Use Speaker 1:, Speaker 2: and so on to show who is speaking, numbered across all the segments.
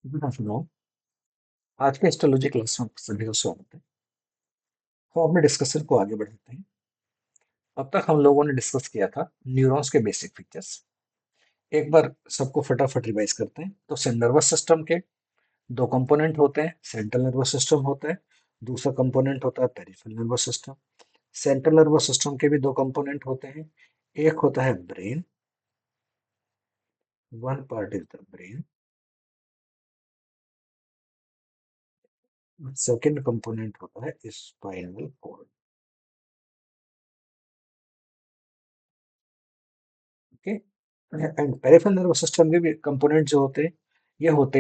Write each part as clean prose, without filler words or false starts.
Speaker 1: Good afternoon. आज के astrology class में सभी का स्वागत है। हम अपने डिस्कशन को आगे बढ़ाते हैं। अब तक हम लोगों ने डिस्कस किया था न्यूरॉन्स के बेसिक फीचर्स। एक बार सबको फटाफट रिवाइज करते हैं। तो नर्वस सिस्टम के दो कंपोनेंट होते हैं। सेंट्रल नर्वस सिस्टम होता है, दूसरा कंपोनेंट होता है peripheral nervous system. Central nervous system के भी दो कंपोनेंट होते हैं। एक होता है brain, one part is the brain. Second component होता है spinal cord. Okay. And peripheral nervous system के भी कंपोनेंट जो होते हैं, ये होती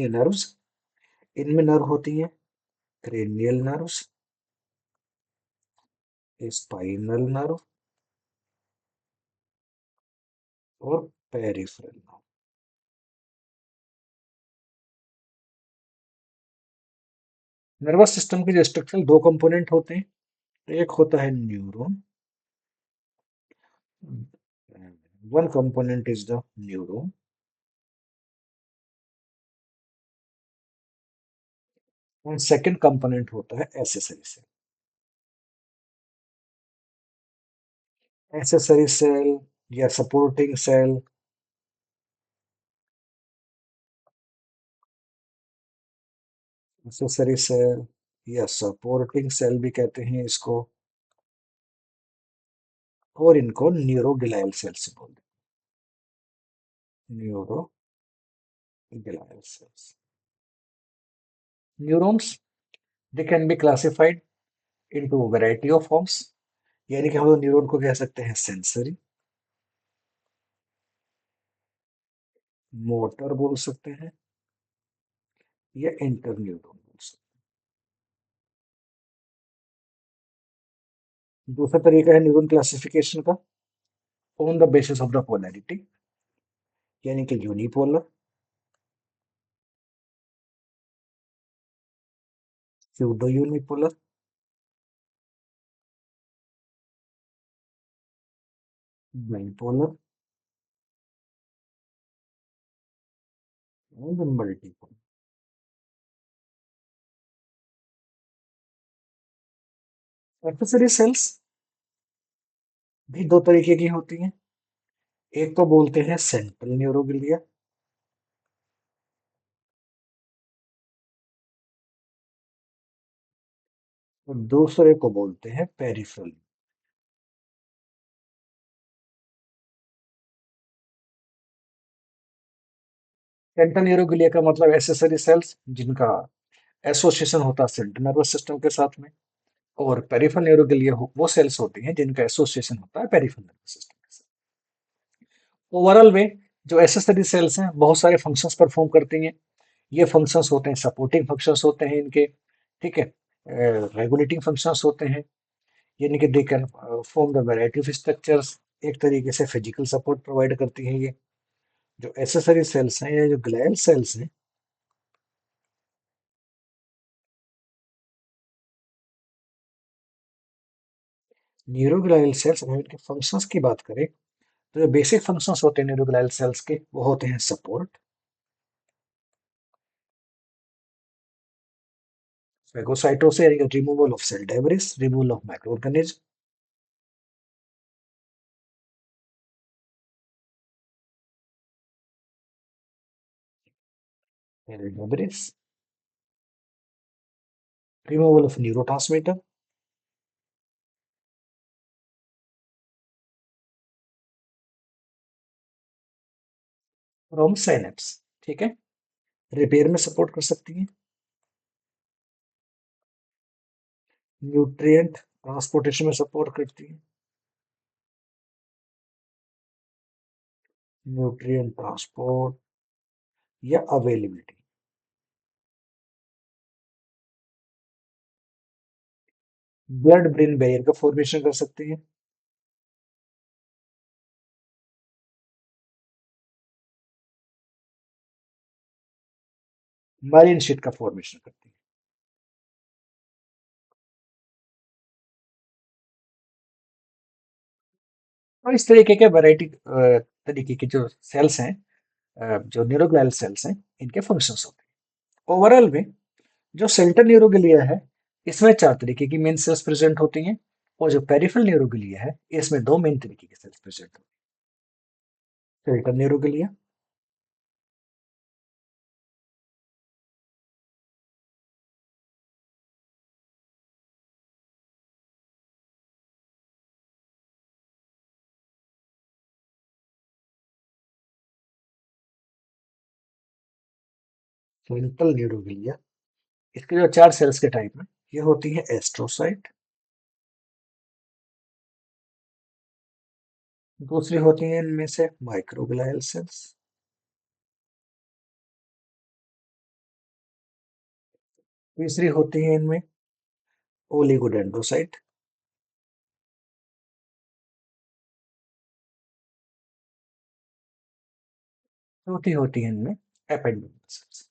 Speaker 1: है नर्व्स। इनमें नर्व होती है क्रेनियल नर्व्स, स्पाइनल नर्व और पेरिफेरल नर्व। नर्वस सिस्टम के जो स्ट्रक्चरल दो कंपोनेंट होते हैं, एक होता है neuron. One component is the neuron and second component होता है एसेसरी सेल। एसेसरी सेल या सपोर्टिंग सेल, एसेसरी सेल या सपोर्टिंग सेल भी कहते हैं इसको, और इनको न्यूरोग्लियल सेल्स बोलते हैं। Neuroglial sales. Neurons, they can be classified into variety of forms. यानी कि हम लोग न्यूरॉन को कह सकते हैं सेंसरी, मोटर बोल सकते हैं, या इंटर न्यूरॉन बोल सकते हैं। दूसरा तरीका है न्यूरॉन क्लासिफिकेशन का, on the basis of the polarity, यानी कि unipolar, pseudo unipolar, bipolar and multipolar. Accessory cells भी दो तरीके की होती हैं। एक को बोलते हैं सेंट्रल न्यूरोग्लिया, और दूसरे को बोलते हैं पेरिफेरल। सेंट्रल न्यूरोग्लिया का मतलब एक्सेसरी सेल्स जिनका एसोसिएशन होता है सेंट्रल नर्वस सिस्टम के साथ में, और पेरिफेरल न्यूरोग्लिया वो सेल्स होती हैं जिनका एसोसिएशन होता है पेरिफेरल नर्वस सिस्टम के साथ। ओवरऑल में जो एसेसरी सेल्स हैं बहुत सारे फंक्शंस परफॉर्म करती हैं। ये फंक्शंस होते हैं, सपोर्टिंग फंक्शंस होते हैं इनके, ठीक है, रेगुलेटिंग फंक्शंस होते हैं, यानी कि they can form the variety of structures. एक तरीके से फिजिकल सपोर्ट प्रोवाइड करती हैं ये। जो एसेसरी सेल्स हैं या जो ग्लैल सेल्स हैं, न्यूरोग्लाइल सेल्स, अगर इनके फंक्शंस की बात करें तो जो बेसिक फंक्शंस होते हैं न्यूरोग्लाइल सेल्स के, वो होते हैं support, phagocytosis removal of cell debris, removal of microorganism, cell debris, removal of neurotransmitter from synapse, ठीक है, रिपेयर में सपोर्ट कर सकती हैं, न्यूट्रिएंट ट्रांसपोर्टेशन में सपोर्ट करती है, न्यूट्रिएंट ट्रांसपोर्ट या अवेलेबिलिटी, ब्लड ब्रेन बैरियर का फॉर्मेशन कर सकती है, माइलिन शीट का फॉर्मेशन करती है। और इस तरीके के वैरायटी तरीके के जो सेल्स हैं, जो न्यूरोग्लियल सेल्स हैं इनके फंक्शंस होते हैं। ओवरऑल में जो सेंट्रल न्यूरोग्लिया है इसमें 4 तरीके की मेन सेल्स प्रेजेंट होती हैं, और जो पेरिफेरल न्यूरोग्लिया है इसमें 2 मेन तरीके की सेल्स प्रेजेंट होती हैं। सेंट्रल न्यूरोग्लिया, सेंट्रल न्यूरोग्लिया, इसके जो 4 सेल्स के टाइप में ये होती है एस्ट्रोसाइट, दूसरी होती है इनमें से माइक्रोग्लियल सेल्स, तीसरी होती है इनमें ओलिगोडेंड्रोसाइट, चौथी होती है इनमें एपेंडिबल सेल्स।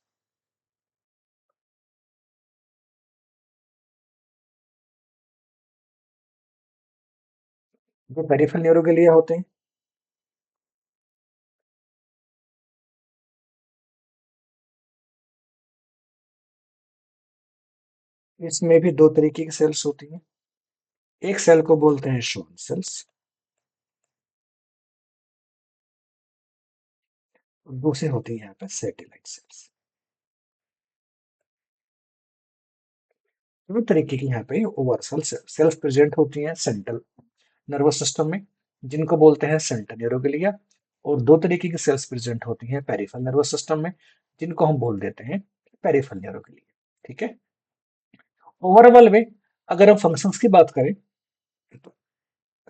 Speaker 1: जो पेरिफेरल न्यूरोग्लिया होते हैं इसमें भी 2 तरीके की सेल्स होती हैं। एक सेल को बोलते हैं शॉन सेल्स, और दूसरी होती है यहाँ पे सैटेलाइट सेल्स। दो तरीके की यहाँ पे ओवरसल सेल्स प्रेजेंट होती हैं सेंट्रल नर्वस सिस्टम में, जिनको बोलते हैं सेंट्रल न्यूरोग्लिया, और 2 तरीके की सेल्स प्रेजेंट होती हैं पेरिफेरल नर्वस सिस्टम में, जिनको हम बोल देते हैं पेरिफेरल न्यूरोग्लिया। ठीक है। ओवरऑल में अगर हम फंक्शंस की बात करें तो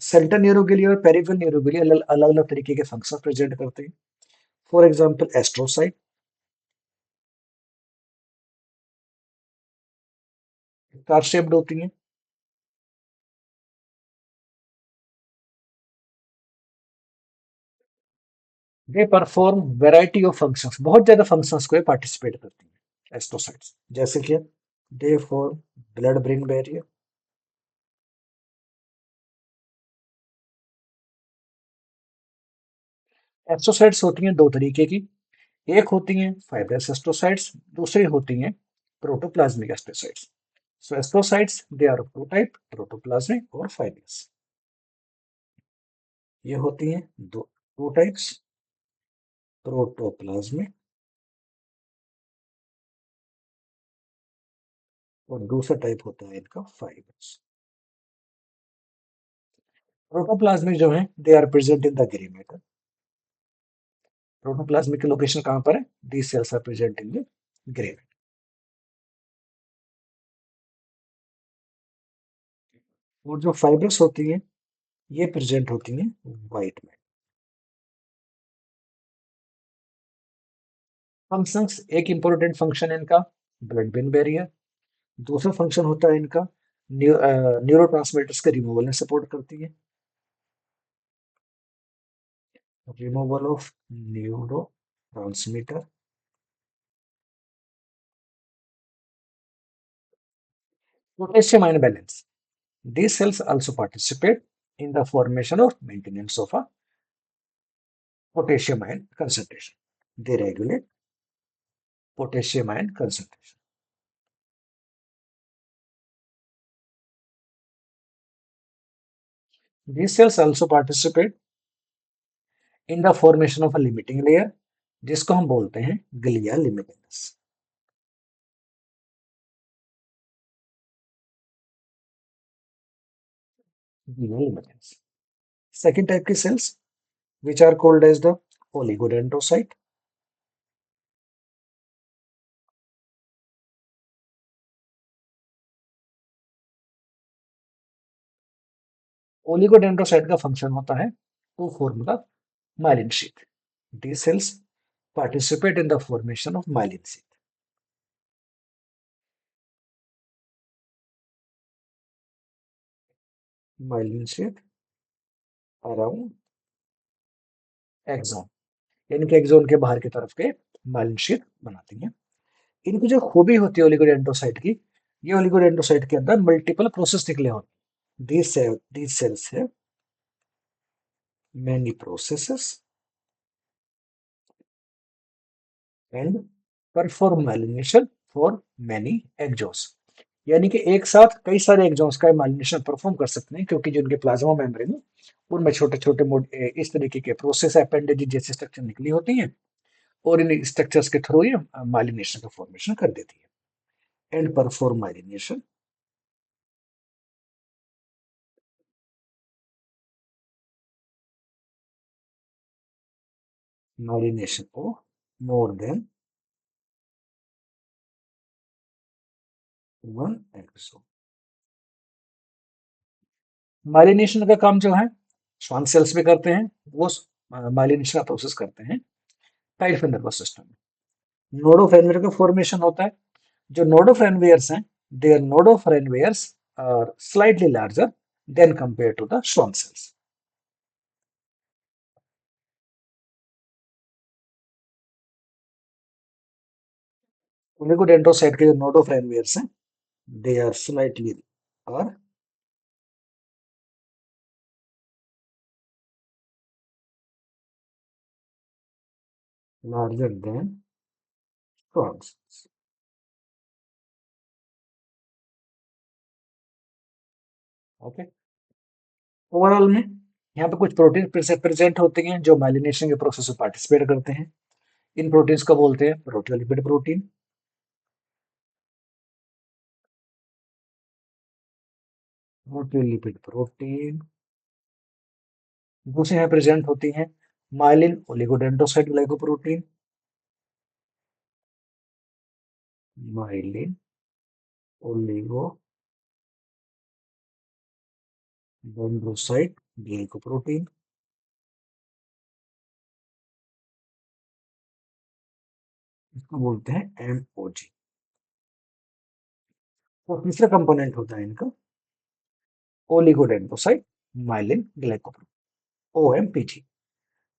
Speaker 1: सेंट्रल न्यूरोग्लिया और पेरिफेरल न्यूरोग्लिया अलग अलग तरीके के फंक्शन प्रेजेंट करते हैं। For example astrocyte car shaped होती हैं। They perform variety of functions, बहुत ज्यादा फंक्शंस को पार्टिसिपेट करती हैं एस्ट्रोसाइट्स, जैसे कि they form blood brain barrier, astrocytes होती हैं 2 तरीके की, एक होती हैं फाइब्रस एस्ट्रोसाइट्स, दूसरी होती हैं protoplasmic astrocytes. So astrocytes they are of 2 type, protoplasmic और फाइब्रस। ये होती हैं 2 टाइप्स, प्रोटोप्लाज्मिक और दूसरा टाइप होता है इनका फाइब्रस। प्रोटोप्लाज्मिक जो है they are present in the grey matter. Protoplasmic की लोकेशन कहाँ पर है? These cells are present in the grey matter. और जो फाइब्रस होती हैं ये प्रेजेंट होती हैं व्हाइट मैटर। फंक्शंस, एक इंपॉर्टेंट फंक्शन है इनका ब्लड ब्रेन बैरियर, दूसरा फंक्शन होता है इनका न्यूरो ट्रांसमीटर्स के रिमूवल में सपोर्ट करती है, removal of neurotransmitter. Potassium ion balance, these cells also participate in the formation or maintenance of a potassium ion concentration. They regulate potassium ion concentration. These cells also participate in the formation of a limiting layer, जिसको हम बोलते हैं glia limitans. Glia limitans second type की cells which are called as the oligodendrocyte. Oligodendrocyte का function होता है to form the myelin sheath. These cells participate in the formation of myelin sheath. Myelin sheath around axon, यानी कि axon के बाहर की तरफ के माइलिन शीथ बनाती हैं। इनकी जो खूबी होती है ओलिगोडेंड्रोसाइट की, ये ओलिगोडेंड्रोसाइट के अंदर मल्टीपल प्रोसेस निकले होते हैं। these cells have many processes and perform myelination for many axons. यानी कि एक साथ कई सारे एक्सॉन्स का माइलिनेशन परफॉर्म कर सकते हैं, क्योंकि जो उनके प्लाज्मा मेम्ब्रेन है उनमें छोटे छोटे इस तरीके के प्रोसेस अपेंडेज जैसे स्ट्रक्चर निकली होती हैं, और इन स्ट्रक्चर्स के थ्रू ये माइलिनेशन का फॉर्मेशन कर देती है। And perform myelination, myelination of more than one axon. Myelination का काम जो है श्वान सेल्स में करते हैं, वो माइलिनेशन का प्रोसेस करते हैं टाइट नर्वस सिस्टम में। नोड ऑफ एनवियर का फॉर्मेशन होता है। जो नोड ऑफ एनवियर्स हैं, there node of Ranviers are slightly larger than compare to the Schwann cells. Oligodendrocyte के जो नोड ऑफ एनवियर्स हैं, दे आर स्लाइटली और larger than frogs. Okay, overall में यहाँ पे कुछ प्रोटीन प्रेजेंट होते हैं जो माइलिनेशन के प्रोसेस में पार्टिसिपेट करते हैं। इन प्रोटीन्स को बोलते हैं प्रोटियोलिपिड प्रोटीन। प्रोटियोलिपिड प्रोटीन दूसरे यहाँ प्रेजेंट होती हैं myelin oligodendrocyte glycoprotein. Myelin oligodendrocyte glycoprotein, इसको बोलते हैं एमओजी। तो तीसरा कंपोनेंट होता है इनका oligodendrocyte myelin glycoprotein, OMPG.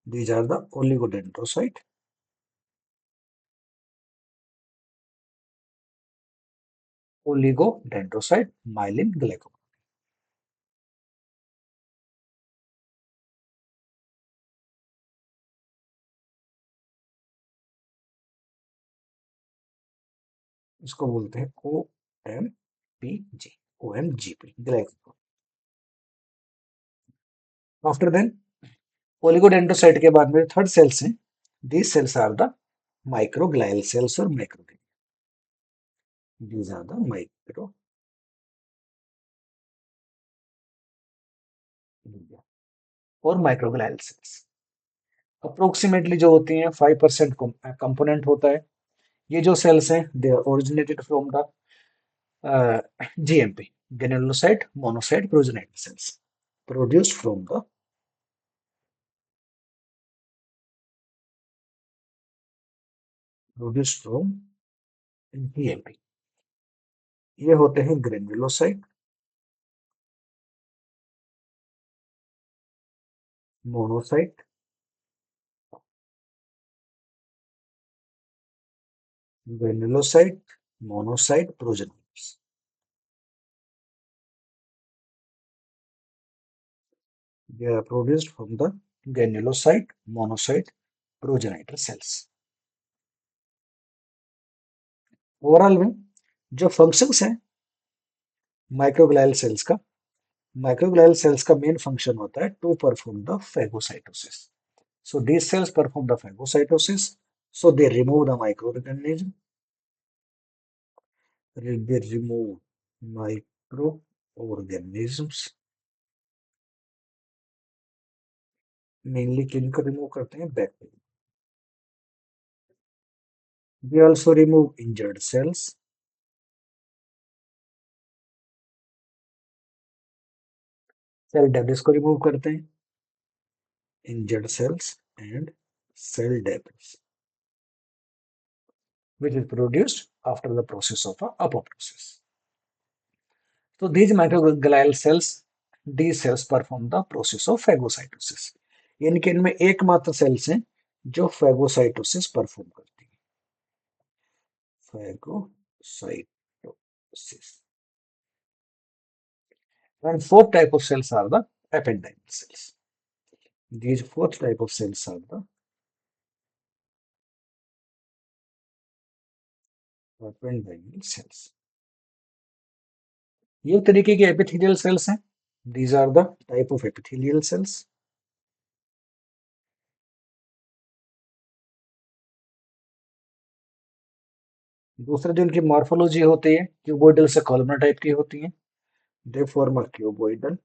Speaker 1: These are the oligodendrocyte, oligodendrocyte myelin glycoprotein। इसको बोलते हैं O M P G, O M G P glycoprotein. After then oligodendrocyte के बाद में थर्ड सेल्स हैं, these cells are the microglial cells और microglia. These are the microglia और microglial sales. Approximately जो होती हैं 5% कंपोनेंट होता है। ये जो सेल्स हैं they are originated from the GMP, granulocyte monocyte progenitor cells, produced from the produced from GMP। ये होते हैं granulocyte, monocyte, granulocyte monocyte progenitors. They are produced from the granulocyte monocyte progenitor cells। Overall में जो functions हैं microglial cells का, microglial cells का main function होता है to perform the phagocytosis. So these cells perform the phagocytosis. So they remove the microorganism. They remove microorganisms. Mainly किनको remove करते हैं? Bacteria. They also remove injured cells. Cell debris को remove करते हैं, injured cells and cell debris, which is produced after the process of apoptosis. So these microglial cells, these cells perform the process of phagocytosis। यानी कि इनमें एकमात्र sales हैं जो phagocytosis perform करती है, phagocytosis। And fourth type of cells are the ependymal cells। These fourth type of cells are the ependymal cells ये एक तरीके के एपिथेलियल सेल्स हैं। These are the type of epithelial cells. दूसरा जो इनकी मॉर्फोलॉजी होती है क्यूबोइडल से कॉलमर टाइप की होती है। They form a cuboidal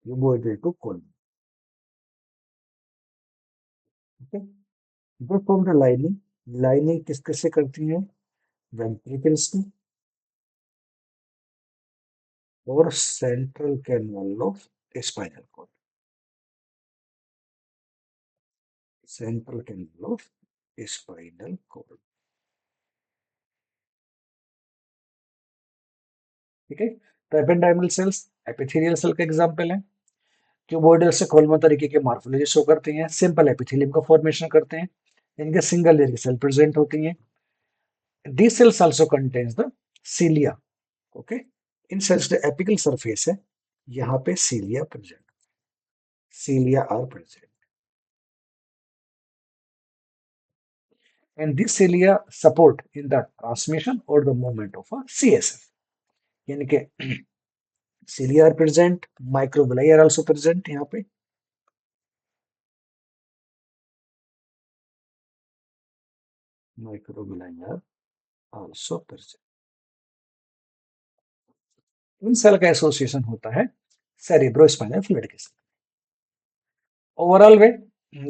Speaker 1: cuboidal to columnar. Okay, they form the lining. Lining किस किस से करती है? वेंट्रिकल्स की और central canal of spinal cord. Central canal of spinal cord. ठीक है, तो एपेंडाइमल सेल्स एपिथेलियल सेल का एग्जांपल है। क्यूबोइडल से कोलमर तरीके के मॉर्फोलॉजी शो करते हैं, सिंपल एपिथेलियम का फॉर्मेशन करते हैं, इनके सिंगल लेयर की सेल प्रेजेंट होती हैं। These cells also contains the cilia. Okay, इन सेल्स का एपिकल सरफेस है, यहाँ पे cilia present, cilia are present, and this cilia support in the transmission और the movement of a CSF. यानी कि cilia are present, microvilli are also present यहाँ पे। Microvilli are also present. इन सेल का एसोसिएशन होता है सेरिब्रोस्पाइनल फ्लूइड के साथ। ओवरऑल वे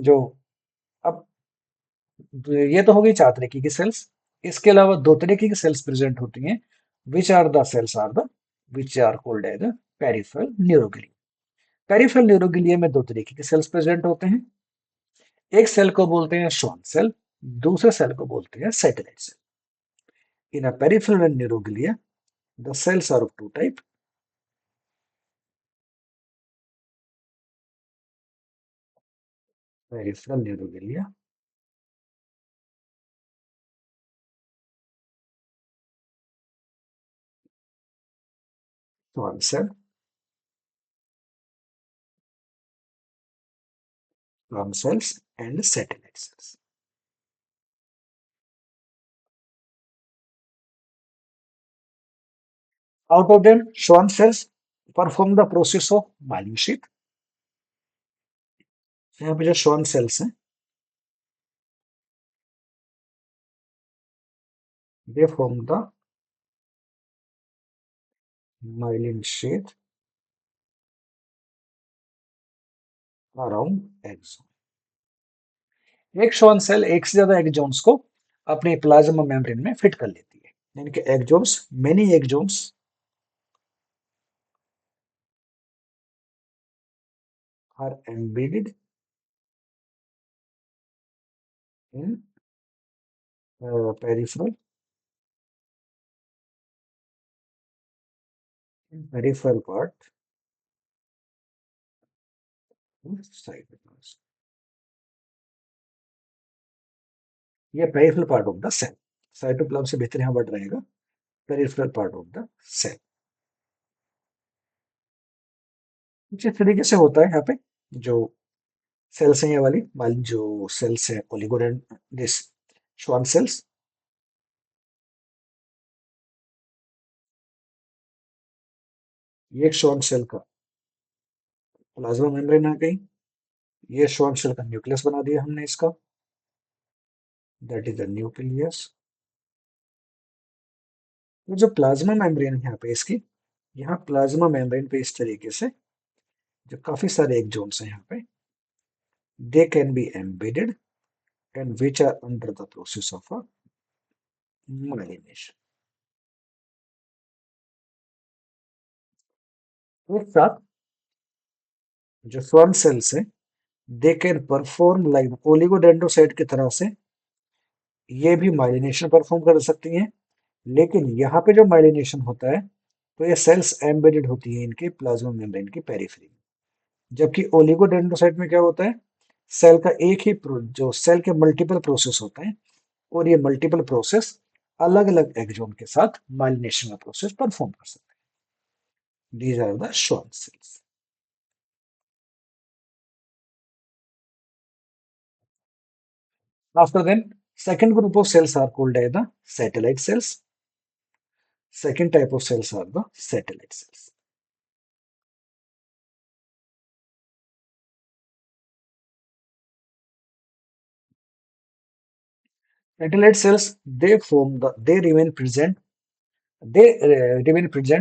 Speaker 1: जो अब ये तो हो गई चार तरीके की सेल्स। इसके अलावा दो तरीके की सेल्स प्रेजेंट होती हैं, which are the cells are the which are called as peripheral neuroglia. Peripheral neuroglia में दो तरीके के सेल्स प्रेजेंट होते हैं। एक सेल को बोलते हैं श्वान सेल, दूसरे सेल को बोलते हैं satellite cell. In a peripheral neuroglia the cells are of two type. Peripheral neuroglia, Schwann cell, Schwann cells and satellite cells. Out of them, Schwann cells perform the process of myelin sheath। यहाँ पे जो Schwann sales हैं, they form the myelin sheath around axon। एक Schwann cell एक से ज्यादा exons को अपने प्लाज्मा मेम्ब्रेन में फिट कर लेती है, यानी कि axons, many axons are embedded in peripheral part of cytoplasm। ये peripheral part of the cell, cytoplasm से भीतर यहाँ बढ़ रहेगा, peripheral part of the cell. कुछ इस तरीके से होता है यहाँ पे जो सेल्स हैं, ये वाली वाली जो सेल्स है ओलिगोडेंड दिस श्वान सेल्स। ये एक श्वान सेल का प्लाज्मा मेम्ब्रेन आ गई, ये श्वान सेल का न्यूक्लियस बना दिया हमने इसका, दैट इज द न्यूक्लियस। तो जो प्लाज्मा मेम्ब्रेन है यहाँ पे इसकी, यहाँ प्लाज्मा मेम्ब्रेन पे इस तरीके से जो काफी सारे एक्सोन्स हैं यहाँ पे, they can be embedded and which are under the process of a myelination. एक साथ जो श्वान सेल्स है, they can perform like oligodendrocyte की तरह से ये भी माइलिनेशन परफॉर्म कर सकती हैं। लेकिन यहाँ पे जो माइलिनेशन होता है, तो ये सेल्स एम्बेडेड होती है इनके प्लाज्मा मेम्ब्रेन की पेरिफेरी में। जबकि ओलिगोडेंड्रोसाइट में क्या होता है, सेल का एक ही जो सेल के मल्टीपल प्रोसेस होते हैं, और ये मल्टीपल प्रोसेस अलग अलग एक्सोन के साथ माइलिनेशन का प्रोसेस परफॉर्म कर सकते These are the Schwann cells. After then, second group of cells are called as the satellite cells. Second type of cells are the satellite cells. Satellite cells, they remain present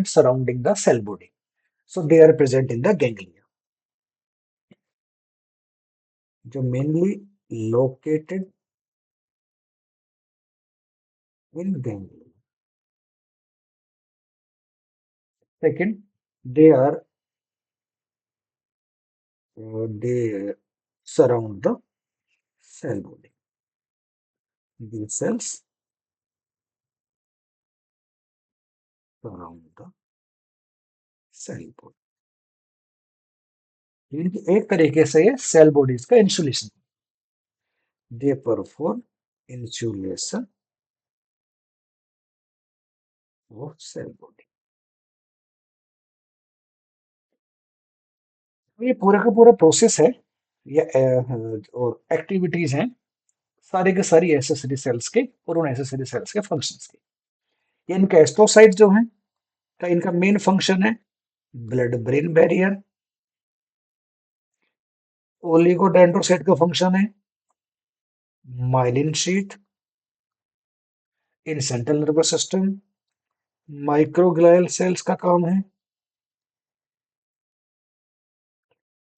Speaker 1: surrounding the cell body. So they are present in the ganglia, जो mainly located in ganglia. Second, they are they surround the cell body. These cells surround the cell body. इनकी एक तरीके से ये cell bodies का insulation, they perform insulation of cell body. ये पूरा का पूरा प्रोसेस है, ये और एक्टिविटीज हैं सारी के सारी एसेसरी सेल्स के और उन एसेसरी सेल्स के फंक्शंस के। ये इनका एस्ट्रोसाइट जो है का इनका मेन फंक्शन है ब्लड ब्रेन बैरियर। ओलिगोडेंड्रोसाइट का फंक्शन है myelin sheath in central nervous system. Microglial cells का काम है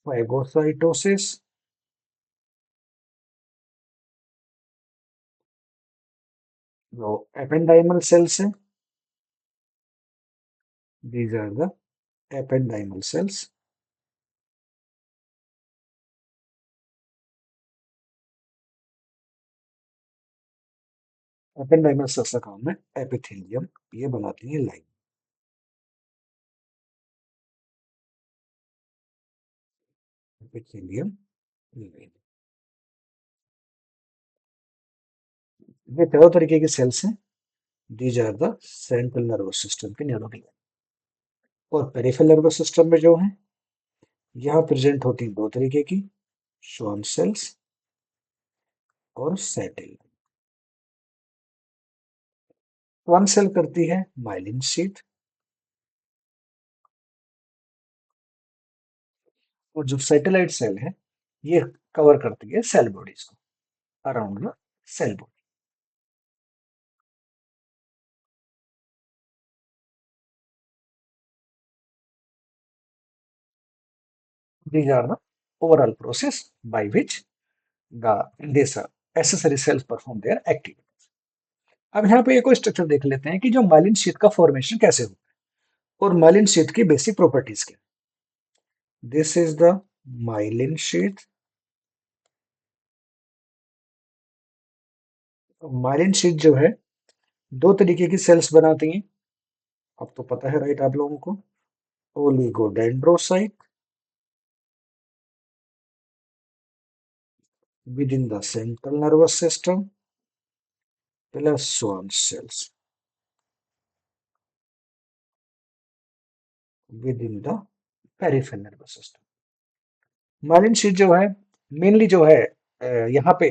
Speaker 1: फाइगोसाइटोसिस। जो एपेंडाइमल सेल्स है, these are the ependymal cells। Ependymal sales का काम है एपिथेलियम, ये बनाती है लाइन। एपिथेलियम लाइन, ये चारों तरीके के सेल्स हैं। These are the central nervous system के न्यूरोग्लिया। और पेरिफेरल नर्वस सिस्टम में जो है यहाँ प्रेजेंट होती हैं दो तरीके की, श्वान सेल्स और सैटेल। श्वान सेल करती है माइलिन शीथ, और जो सैटेलाइट सेल है ये कवर करती है सेल बॉडीज को around the cell body. These are the overall process by which these accessory cells perform their activities। अब यहाँ पे एक और स्ट्रक्चर देख लेते हैं कि जो माइलिन शीथ का फॉर्मेशन कैसे होता है और माइलिन शीथ की बेसिक प्रॉपर्टीज क्या। This is the myelin sheath. Myelin sheath जो है दो तरीके की सेल्स बनाती हैं, अब तो पता है राइट आप लोगों को। Oligodendrocyte within the central nervous system plus Schwann cells within the peripheral nervous system। Myelin sheath जो है मेनली जो है यहाँ पे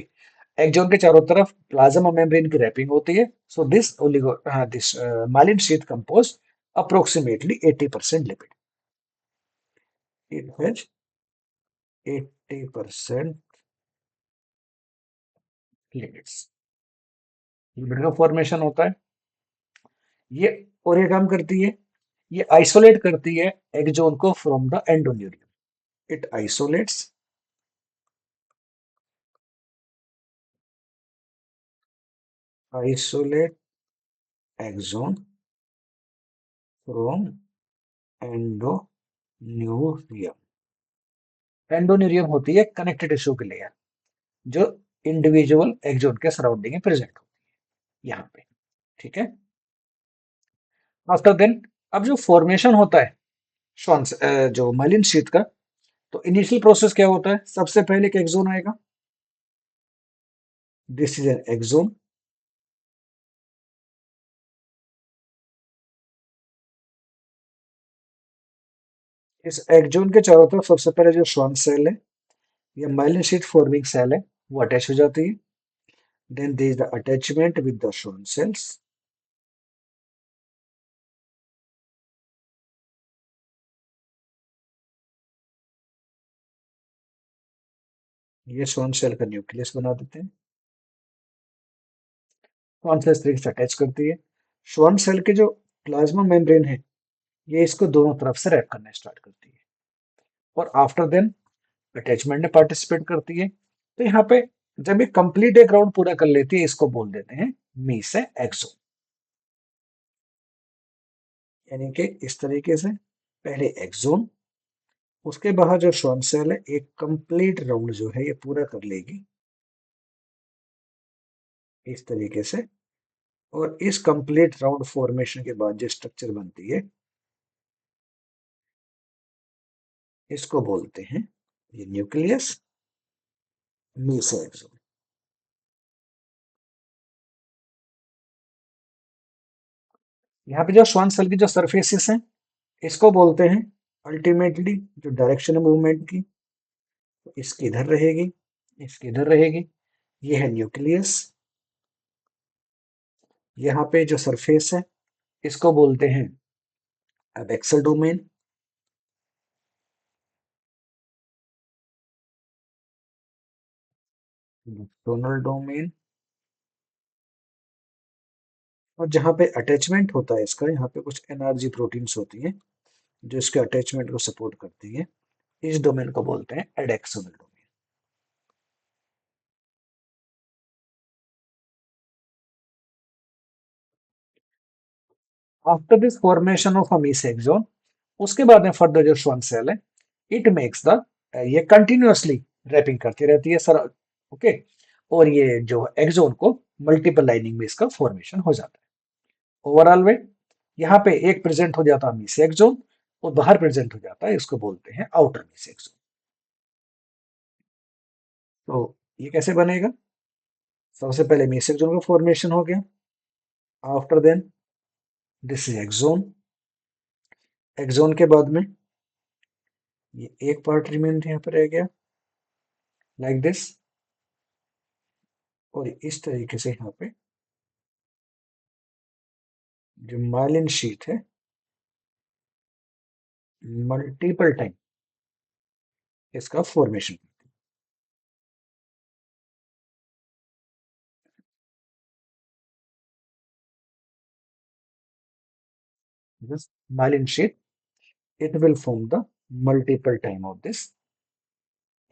Speaker 1: एक्सॉन के चारों तरफ प्लाज्मा मेम्ब्रेन की रैपिंग होती है। So this myelin sheath compose approximately 80% lipid. It has 80% lipids. Lipid का फॉर्मेशन होता है ये, और ये काम करती है, ये आइसोलेट करती है एक्सॉन को from the endoneurium. It isolates isolate axon from endoneurium. Endoneurium होती है कनेक्टिव टिश्यू की लेयर जो इंडिविजुअल एक्सोन के सराउंडिंग में प्रेजेंट होती है यहाँ पे, ठीक है। आफ्टर देन अब जो फॉर्मेशन होता है श्वान जो माइलिन शीथ का, तो इनिशियल प्रोसेस क्या होता है, सबसे पहले एक एक्सोन आएगा, दिस इज एन एक्सोन। इस एक्सोन के चारों तरफ सबसे पहले जो श्वान सेल है या माइलिन शीट फॉर्मिंग सेल है वो अटैच हो जाती है। Then there is the attachment with the Schwann cells. ये श्वान सेल का न्यूक्लियस बना देते हैं। श्वान सेल इस तरीके से अटैच करती है। श्वान सेल के जो प्लाज्मा मेम्ब्रेन है ये इसको दोनों तरफ से रैप करना स्टार्ट करती है और आफ्टर देन अटैचमेंट में पार्टिसिपेट करती है। तो यहाँ पे जब ये कंप्लीट एक राउंड पूरा कर लेती है इसको बोल देते हैं मीसे एक्सोन। यानी कि इस तरीके से पहले एक्सोन, उसके बाद जो श्वान सेल है एक कंप्लीट राउंड जो है ये पूरा कर लेगी इस तरीके से। और इस कंप्लीट राउंड फॉर्मेशन के बाद जो स्ट्रक्चर बनती है इसको बोलते हैं ये न्यूक्लियस मीसोएक्सोन। यहाँ पे जो श्वान सेल की जो सरफेसेस हैं इसको बोलते हैं अल्टीमेटली जो डायरेक्शन है मूवमेंट की, तो इसकी इधर रहेगी, इसकी इधर रहेगी। ये है न्यूक्लियस। यहाँ पे जो सरफेस है इसको बोलते हैं अब एक्सल डोमेन। Tonal domain. और जहाँ पे अटैचमेंट होता है इसका, यहाँ पे कुछ एनर्जी प्रोटीन्स होती हैं जो इसके अटैचमेंट को सपोर्ट करती है। इस डोमेन को बोलते हैं adaxonal domain. After this formation of a mesaxon, उसके बाद में फर्दर जो श्वान सेल है इट मेक्स द, ये कंटिन्यूअसली रैपिंग करती रहती है सर। ओके। और ये जो एक्सोन को मल्टीपल लाइनिंग में इसका फॉर्मेशन हो जाता है ओवरऑल में। यहाँ पे एक प्रेजेंट हो जाता है मेसेक्सोन और बाहर प्रेजेंट हो जाता है, इसको बोलते हैं आउटर मेसेक्सोन। तो ये कैसे बनेगा? सबसे पहले मेसेक्सोन का फॉर्मेशन हो गया। After then this is axon. Axon के बाद में ये एक पार्ट रिमेन यहाँ पर रह गया लाइक दिस। और इस तरीके से यहाँ पे जो माइलिन शीट है मल्टीपल टाइम इसका formation. This myelin sheath, it will form the multiple time of this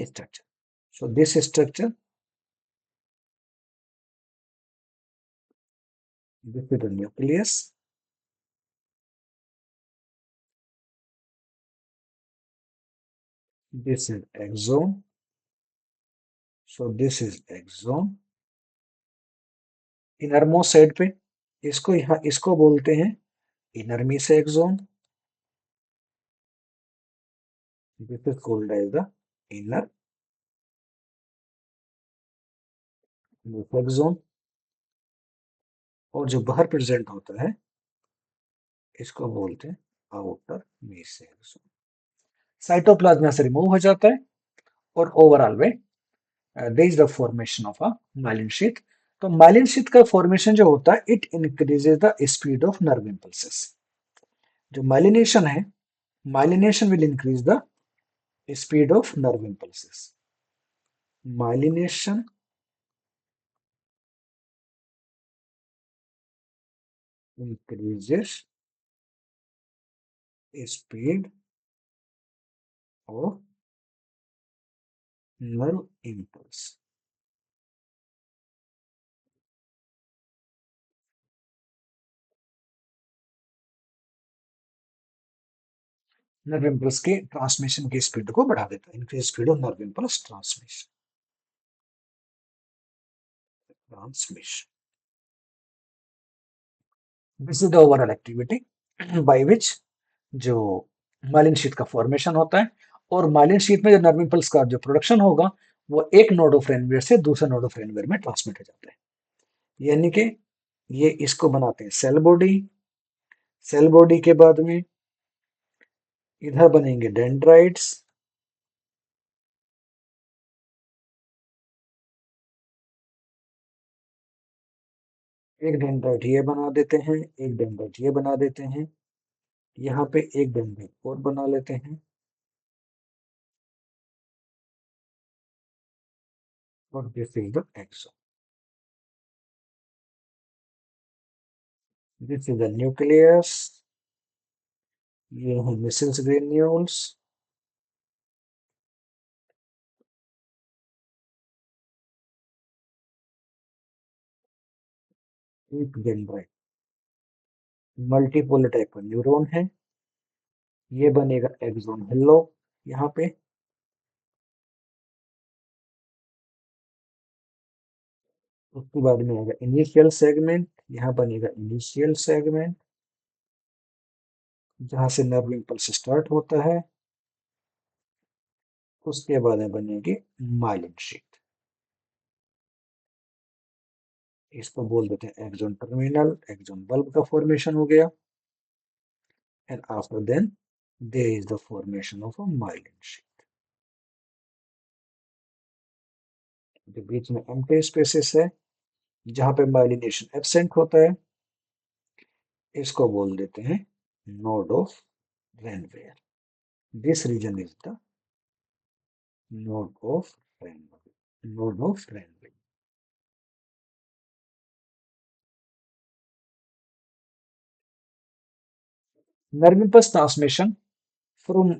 Speaker 1: structure. So this structure, this is the nucleus. This is axon. So this is axon. Innermost side पे इसको यहाँ इसको बोलते हैं inner mesaxon. This is called as the inner mesaxon. और जो बाहर present होता है इसको बोलते हैं आउटर मेसेक्सोन। साइटोप्लाज्म से रिमूव हो जाता है और ओवरऑल में there is the formation of a myelin sheath. तो माइलिन शीथ का फॉर्मेशन जो होता है it increases the speed of nerve impulses. जो माइलिनेशन है, myelination will increase the speed of nerve impulses. Myelination increases speed of nerve impulse। Nerve impulse के transmission की speed को बढ़ा देता है। Increase speed of nerve impulse transmission. Transmission this is the overall activity by which जो myelin sheath का formation होता है। और माइलिन शीथ में जो नर्व इम्पल्स का जो प्रोडक्शन होगा वो एक नोड ऑफ रेनवियर से दूसरे नोड ऑफ रेनवियर में ट्रांसमिट हो जाता है। यानी कि ये इसको बनाते हैं सेल बॉडी। सेल बॉडी के बाद में इधर बनेंगे डेंड्राइट्स, एक डेंड्राइट ये बना देते हैं, एक डेंड्राइट ये बना देते हैं, यहाँ पे एक डेंड्राइट और बना लेते हैं, और this is the axon, this is the nucleus, ये है मिसेल्स ग्रेन्यूल्स, एक डेंड्राइट मल्टीपोलर टाइप का न्यूरॉन है, ये बनेगा एक्सोन हेलो यहाँ पे, उसके बाद में आएगा इनिशियल सेगमेंट, यहाँ बनेगा इनिशियल सेगमेंट जहाँ से नर्व इम्पल्स स्टार्ट होता है, उसके बाद में बनेगी माइलिन शीथ, इसको बोल देते हैं एक्सोन टर्मिनल, एक्सोन बल्ब का फॉर्मेशन हो गया, and after then there is the formation of a myelin sheath. जो बीच में एम्प्टी स्पेसेस है जहाँ पे माइलिनेशन एब्सेंट होता है, इसको बोल देते हैं node of Ranvier, this region is the node of Ranvier, node of Ranvier. Nerve impulse transmission from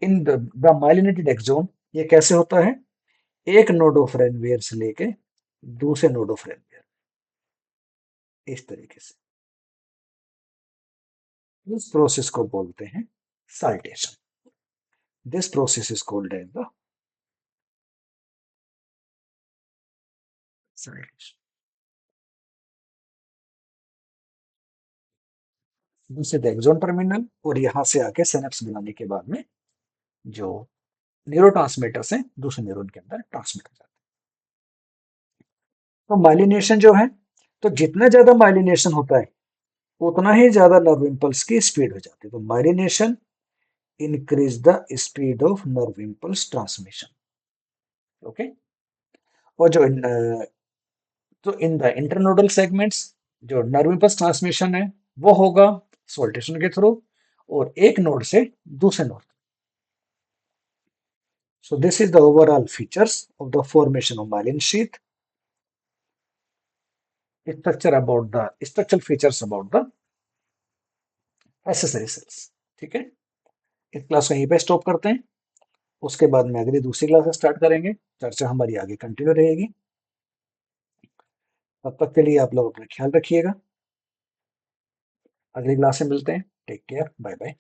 Speaker 1: in the myelinated axon, ये कैसे होता है, एक नोड ऑफ रेनवेयर से लेके दूसरे नोड ऑफ रेनवेयर, इस तरीके से। इस प्रोसेस को बोलते हैं saltation, this process is called as the saltation. दूसरे द एक्सोन टर्मिनल, और यहाँ से आके सिनेप्स बनाने के बाद में जो न्यूरोट्रांसमीटर्स हैं दूसरे न्यूरॉन के अंदर ट्रांसमिट हो जाते हैं। तो माइलिनेशन जो है, तो जितना ज्यादा माइलिनेशन होता है उतना ही ज्यादा नर्व इम्पल्स की स्पीड हो जाती है, तो myelination increase the speed of nerve impulse transmission. Okay, और जो तो इन द इंटरनोडल सेगमेंट्स जो नर्व इम्पल्स ट्रांसमिशन है वो होगा सॉल्टेशन के थ्रू, और एक नोड से दूसरे node. So this is the overall features of the formation of myelin sheath. Structural features about the accessory cells. ठीक है, इस क्लास को यहीं पे स्टॉप करते हैं, उसके बाद में अगली दूसरी क्लास स्टार्ट करेंगे, चर्चा हमारी आगे कंटिन्यू रहेगी। तब तक के लिए आप लोग अपना ख्याल रखिएगा, अगली क्लास में मिलते हैं, टेक केयर, बाय बाय।